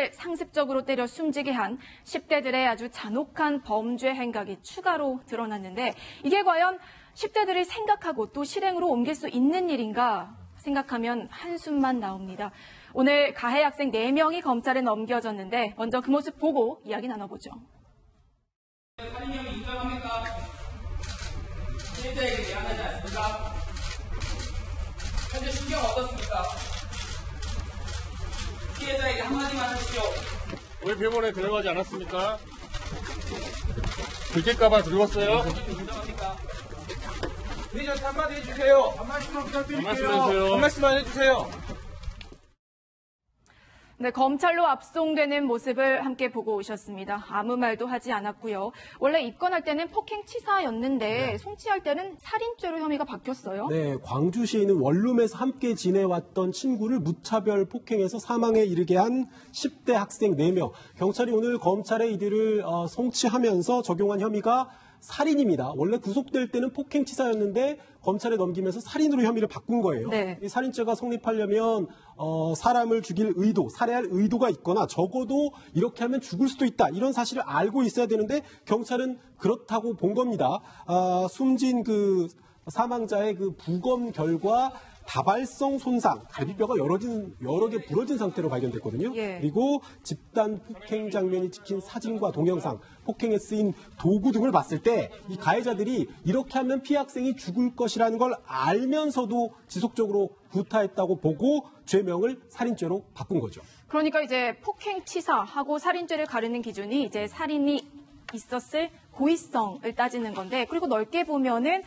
경찰을 상습적으로 때려 숨지게 한 10대들의 아주 잔혹한 범죄 행각이 추가로 드러났는데 이게 과연 10대들이 생각하고 또 실행으로 옮길 수 있는 일인가 생각하면 한숨만 나옵니다. 오늘 가해 학생 4명이 검찰에 넘겨졌는데 먼저 그 모습 보고 이야기 나눠보죠. 살인혐의 인정합니까? 피해자에게 미안하지 않습니까? 현재 신경 어떻습니까? 피해자에게 한마디만 하십시오. 왜 병원에 데려가지 않았습니까? 들킬까봐 들어왔어요? 인정합니까? 피해자한테 한마디 해주세요. 한 말씀만 부탁드릴게요. 한 말씀만 해주세요. 네, 검찰로 압송되는 모습을 함께 보고 오셨습니다. 아무 말도 하지 않았고요. 원래 입건할 때는 폭행치사였는데 송치할 때는 살인죄로 혐의가 바뀌었어요. 네, 광주시에 있는 원룸에서 함께 지내왔던 친구를 무차별 폭행해서 사망에 이르게 한 10대 학생 4명. 경찰이 오늘 검찰에 이들을 송치하면서 적용한 혐의가 살인입니다. 원래 구속될 때는 폭행치사였는데 검찰에 넘기면서 살인으로 혐의를 바꾼 거예요. 네. 이 살인죄가 성립하려면 사람을 죽일 의도, 살해할 의도가 있거나 적어도 이렇게 하면 죽을 수도 있다. 이런 사실을 알고 있어야 되는데 경찰은 그렇다고 본 겁니다. 숨진 그 사망자의 그 부검 결과 다발성 손상, 갈비뼈가 여러 개 부러진 상태로 발견됐거든요. 예. 그리고 집단 폭행 장면이 찍힌 사진과 동영상, 폭행에 쓰인 도구 등을 봤을 때 이 가해자들이 이렇게 하면 피해 학생이 죽을 것이라는 걸 알면서도 지속적으로 구타했다고 보고 죄명을 살인죄로 바꾼 거죠. 그러니까 이제 폭행치사하고 살인죄를 가르는 기준이 이제 살인이 있었을 고의성을 따지는 건데 그리고 넓게 보면은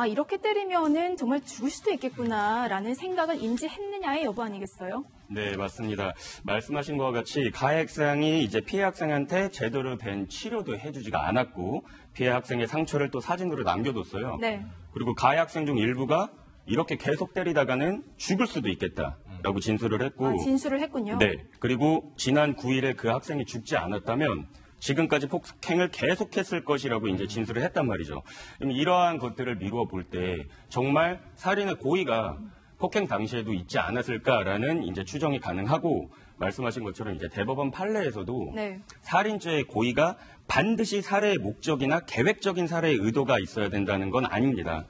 이렇게 때리면은 정말 죽을 수도 있겠구나라는 생각을 인지했느냐의 여부 아니겠어요? 네, 맞습니다. 말씀하신 것과 같이 가해 학생이 이제 피해 학생한테 제대로 된 치료도 해주지가 않았고 피해 학생의 상처를 또 사진으로 남겨뒀어요. 네. 그리고 가해 학생 중 일부가 이렇게 계속 때리다가는 죽을 수도 있겠다라고 진술을 했고 진술을 했군요. 네. 그리고 지난 9일에 그 학생이 죽지 않았다면 지금까지 폭행을 계속했을 것이라고 이제 진술을 했단 말이죠. 이러한 것들을 미루어 볼 때 정말 살인의 고의가 폭행 당시에도 있지 않았을까라는 이제 추정이 가능하고 말씀하신 것처럼 이제 대법원 판례에서도 네. 살인죄의 고의가 반드시 살해의 목적이나 계획적인 살해의 의도가 있어야 된다는 건 아닙니다.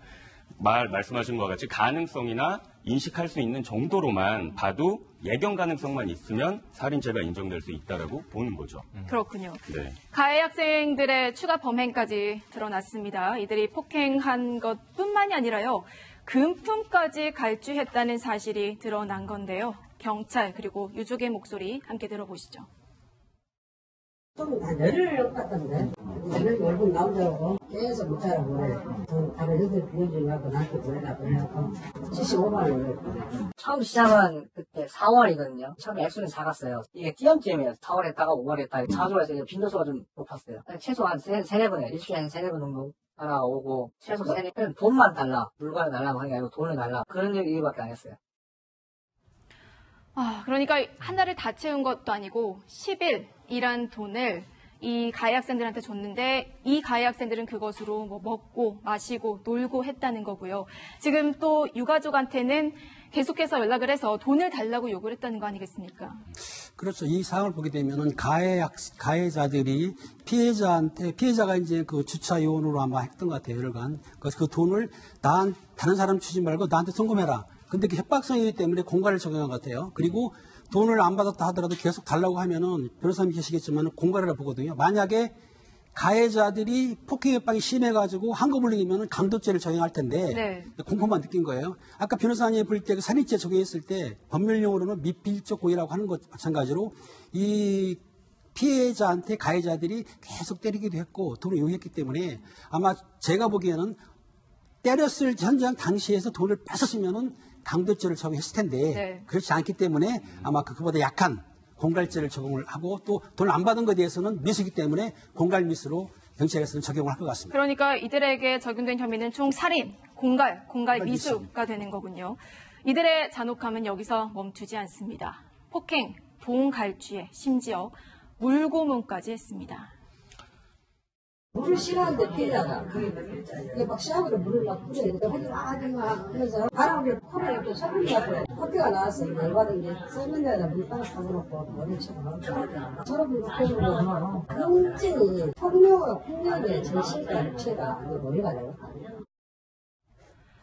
말씀하신 것과 같이 가능성이나 인식할 수 있는 정도로만 봐도 예견 가능성만 있으면 살인죄가 인정될 수 있다라고 보는 거죠. 그렇군요. 네. 가해 학생들의 추가 범행까지 드러났습니다. 이들이 폭행한 것뿐만이 아니라요. 금품까지 갈취했다는 사실이 드러난 건데요. 경찰 그리고 유족의 목소리 함께 들어보시죠. 좀 다 열을 같던데. 저녁에 얼굴 나오더라고. 계속 못 자라고. 다른 애들 빌려주려고 나한테 보내라고 해갖고 75만 원. 처음 시작은 그때 4월이거든요. 처음에 액수는 작았어요. 이게 띄엄띄엄이에요. 4월 했다가 5월 했다가 자주 해서 빈도수가 좀 높았어요. 최소한 3-4번에 일주일에 3-4번 정도 따라오고 최소 3-4번 돈만 달라. 물건을 달라고 하는 게 아니고 돈을 달라. 그런 얘기밖에 안 했어요. 그러니까 한 달을 다 채운 것도 아니고 10일이란 돈을 이 가해 학생들한테 줬는데 이 가해 학생들은 그것으로 뭐 먹고 마시고 놀고 했다는 거고요. 지금 또 유가족한테는 계속해서 연락을 해서 돈을 달라고 요구를 했다는 거 아니겠습니까? 그렇죠. 이 사항을 보게 되면은 가해자들이 피해자가 이제 그 주차 요원으로 아마 했던 것 같아요. 여러간. 그 돈을 다른 사람 주지 말고 나한테 송금해라. 근데 그 협박성이기 때문에 공갈을 적용한 것 같아요. 그리고 돈을 안 받았다 하더라도 계속 달라고 하면은 변호사님 계시겠지만 공갈이라고 보거든요. 만약에 가해자들이 폭행 협박이 심해가지고 한거불능이면 강도죄를 적용할 텐데 네. 공포만 느낀 거예요. 아까 변호사님 볼 때 그 살인죄 적용했을 때 법률용어로는 미필적 고의라고 하는 것 마찬가지로 이 피해자한테 가해자들이 계속 때리기도 했고 돈을 요구했기 때문에 아마 제가 보기에는 때렸을 현장 당시에서 돈을 뺏었으면은 강도죄를 적용했을 텐데 네. 그렇지 않기 때문에 아마 그거보다 약한 공갈죄를 적용을 하고 또 돈을 안 받은 것에 대해서는 미수이기 때문에 공갈미수로 경찰에서는 적용을 할 것 같습니다. 그러니까 이들에게 적용된 혐의는 총 살인, 공갈 미수가 되는 거군요. 이들의 잔혹함은 여기서 멈추지 않습니다. 폭행, 돈 갈취에 심지어 물고문까지 했습니다. 물을 싫어하는데 피해자가 이게 막 시합으로 물을 막 뿌려야 돼. 하지 마 하면서 바람을 코를 이렇게 쳐버리고 코피가 나왔어. 열받은 게 세면대에다 물 따라 타고놓고 머리 치고 나오더라고요. 저런 물 뿌리고 굉장히 폭력의 정신과 육체가 머리가 되는 거 아니에요?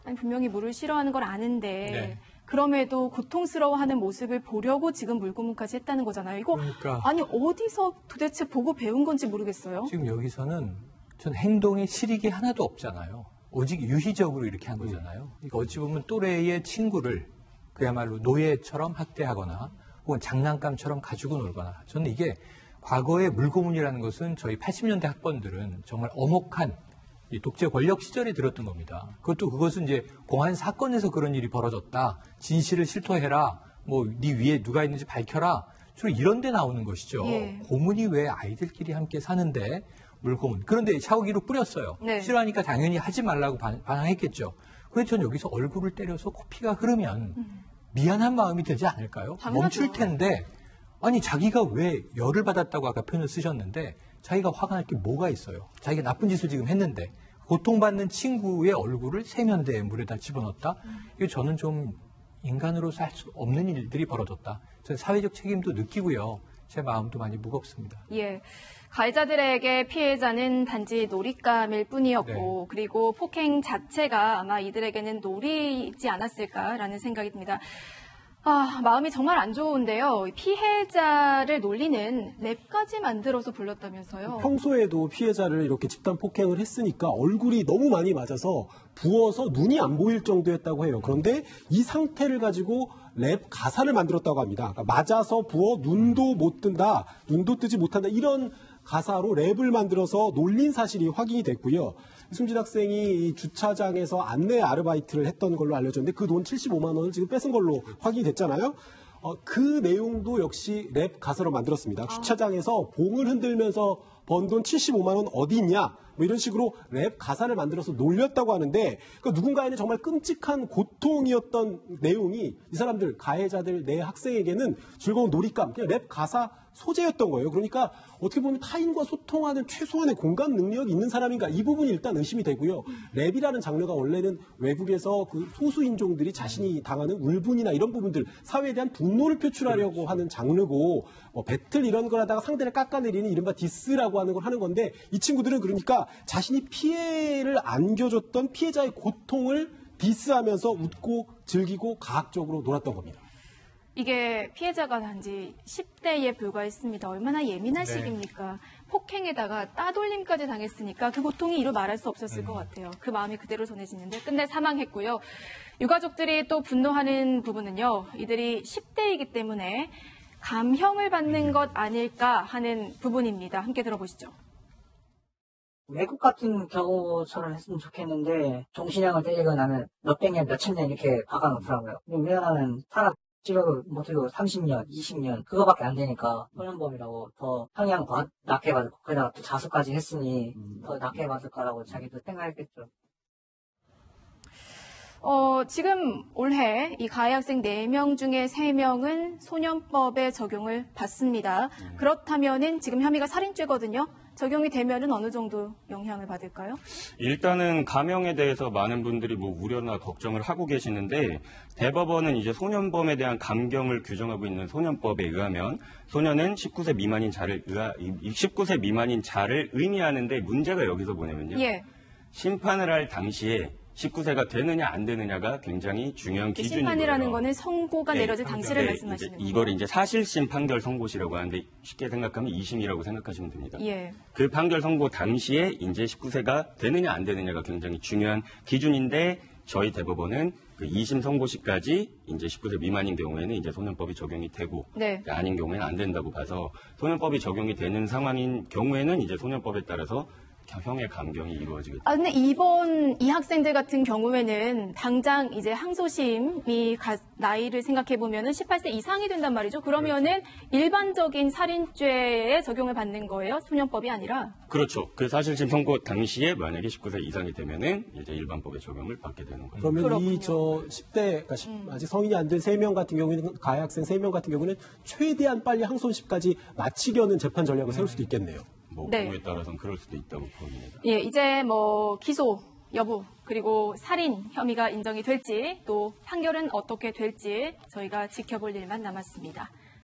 아니, 분명히 물을 싫어하는 걸 아는데 네. 그럼에도 고통스러워하는 모습을 보려고 지금 물고문까지 했다는 거잖아요. 이거 그러니까. 아니 어디서 도대체 보고 배운 건지 모르겠어요. 지금 여기서는 전 행동에 실익이 하나도 없잖아요. 오직 유희적으로 이렇게 한 거잖아요. 그러니까 어찌 보면 또래의 친구를 그야말로 노예처럼 학대하거나 혹은 장난감처럼 가지고 놀거나 저는 이게 과거의 물고문이라는 것은 저희 80년대 학번들은 정말 엄혹한 이 독재 권력 시절에 들었던 겁니다. 그것은 이제 공안 사건에서 그런 일이 벌어졌다. 진실을 실토해라. 뭐 네 위에 누가 있는지 밝혀라. 주로 이런 데 나오는 것이죠. 예. 고문이 왜 아이들끼리 함께 사는데 물고문. 그런데 샤워기로 뿌렸어요. 네. 싫어하니까 당연히 하지 말라고 반항했겠죠. 그래서 전 여기서 얼굴을 때려서 코피가 흐르면 미안한 마음이 들지 않을까요? 당연하죠. 멈출 텐데 아니 자기가 왜 열을 받았다고 아까 표현을 쓰셨는데 자기가 화가 날 게 뭐가 있어요? 자기가 나쁜 짓을 지금 했는데 고통받는 친구의 얼굴을 세면대에 물에다 집어넣었다? 이거 저는 좀 인간으로서 할 수 없는 일들이 벌어졌다. 저는 사회적 책임도 느끼고요. 제 마음도 많이 무겁습니다. 예. 가해자들에게 피해자는 단지 놀잇감일 뿐이었고 네. 그리고 폭행 자체가 아마 이들에게는 놀이지 않았을까라는 생각이 듭니다. 아, 마음이 정말 안 좋은데요. 피해자를 놀리는 랩까지 만들어서 불렀다면서요. 평소에도 피해자를 이렇게 집단 폭행을 했으니까 얼굴이 너무 많이 맞아서 부어서 눈이 안 보일 정도였다고 해요. 그런데 이 상태를 가지고 랩 가사를 만들었다고 합니다. 그러니까 맞아서 부어 눈도 못 뜬다, 눈도 뜨지 못한다 이런 가사로 랩을 만들어서 놀린 사실이 확인이 됐고요. 승진 학생이 이 주차장에서 안내 아르바이트를 했던 걸로 알려졌는데 그 돈 75만 원을 지금 뺏은 걸로 확인이 됐잖아요. 그 내용도 역시 랩 가사로 만들었습니다. 주차장에서 봉을 흔들면서 번 돈 75만 원 어디 있냐? 뭐 이런 식으로 랩 가사를 만들어서 놀렸다고 하는데 그러니까 누군가에는 정말 끔찍한 고통이었던 내용이 이 사람들 가해자들 내 학생에게는 즐거운 놀잇감 그냥 랩 가사 소재였던 거예요. 그러니까 어떻게 보면 타인과 소통하는 최소한의 공감 능력이 있는 사람인가 이 부분이 일단 의심이 되고요. 랩이라는 장르가 원래는 외국에서 그 소수 인종들이 자신이 당하는 울분이나 이런 부분들 사회에 대한 분노를 표출하려고 하는 장르고 뭐 배틀 이런 걸 하다가 상대를 깎아내리는 이른바 디스라고 하는 걸 하는 건데 이 친구들은 그러니까 자신이 피해를 안겨줬던 피해자의 고통을 디스하면서 웃고 즐기고 가학적으로 놀았던 겁니다. 이게 피해자가 단지 10대에 불과했습니다. 얼마나 예민한 시기입니까? 폭행에다가 따돌림까지 당했으니까 그 고통이 이루 말할 수 없었을 것 같아요. 그 마음이 그대로 전해지는데 끝내 사망했고요. 유가족들이 또 분노하는 부분은요. 이들이 10대이기 때문에 감형을 받는 것 아닐까 하는 부분입니다. 함께 들어보시죠. 외국 같은 경우처럼 했으면 좋겠는데 종신형을 때리고 나면 몇백 년, 몇천 년 이렇게 박아놓더라고요. 우리나라는 사람 찍어도 못해도 30년, 20년 그거밖에 안 되니까 소년범이라고 더 형량 더 낮게 받을 거 게다가 또 자수까지 했으니 더 낮게 받을 거라고 자기도 생각했겠죠. 지금 올해 이 가해 학생 4명 중에 3명은 소년법의 적용을 받습니다. 그렇다면은 지금 혐의가 살인죄거든요. 적용이 되면은 어느 정도 영향을 받을까요? 일단은 감형에 대해서 많은 분들이 뭐 우려나 걱정을 하고 계시는데 대법원은 이제 소년범에 대한 감경을 규정하고 있는 소년법에 의하면 소년은 19세 미만인 자를 의미하는데 문제가 여기서 뭐냐면요. 예. 심판을 할 당시에 19세가 되느냐 안 되느냐가 굉장히 중요한 기준이고요. 심판이라는 거는 선고가 내려질 당시를 말씀하시는 거죠. 이걸 이제 사실심 판결 선고시라고 하는데 쉽게 생각하면 2심이라고 생각하시면 됩니다. 예. 그 판결 선고 당시에 이제 19세가 되느냐 안 되느냐가 굉장히 중요한 기준인데 저희 대법원은 그 2심 선고시까지 이제 19세 미만인 경우에는 이제 소년법이 적용이 되고 네. 아닌 경우에는 안 된다고 봐서 소년법이 적용이 되는 상황인 경우에는 이제 소년법에 따라서 형의 감경이 이루어지겠죠. 근데 이번 이 학생들 같은 경우에는 당장 이제 항소심이 나이를 생각해 보면은 18세 이상이 된단 말이죠. 그러면은 일반적인 살인죄에 적용을 받는 거예요. 소년법이 아니라. 그렇죠. 그 사실심 선고 당시에 만약에 19세 이상이 되면은 이제 일반법의 적용을 받게 되는 거예요. 그러면 그렇군요. 이 10대, 그러니까 아직 성인이 안 된 3명 같은 경우에는 가해 학생 3명 같은 경우는 최대한 빨리 항소심까지 마치려는 재판 전략을 세울 수도 있겠네요. 뭐 네. 경우에 따라서는 그럴 수도 있다고 봅니다. 예, 이제 뭐 기소 여부 그리고 살인 혐의가 인정이 될지 또 판결은 어떻게 될지 저희가 지켜볼 일만 남았습니다.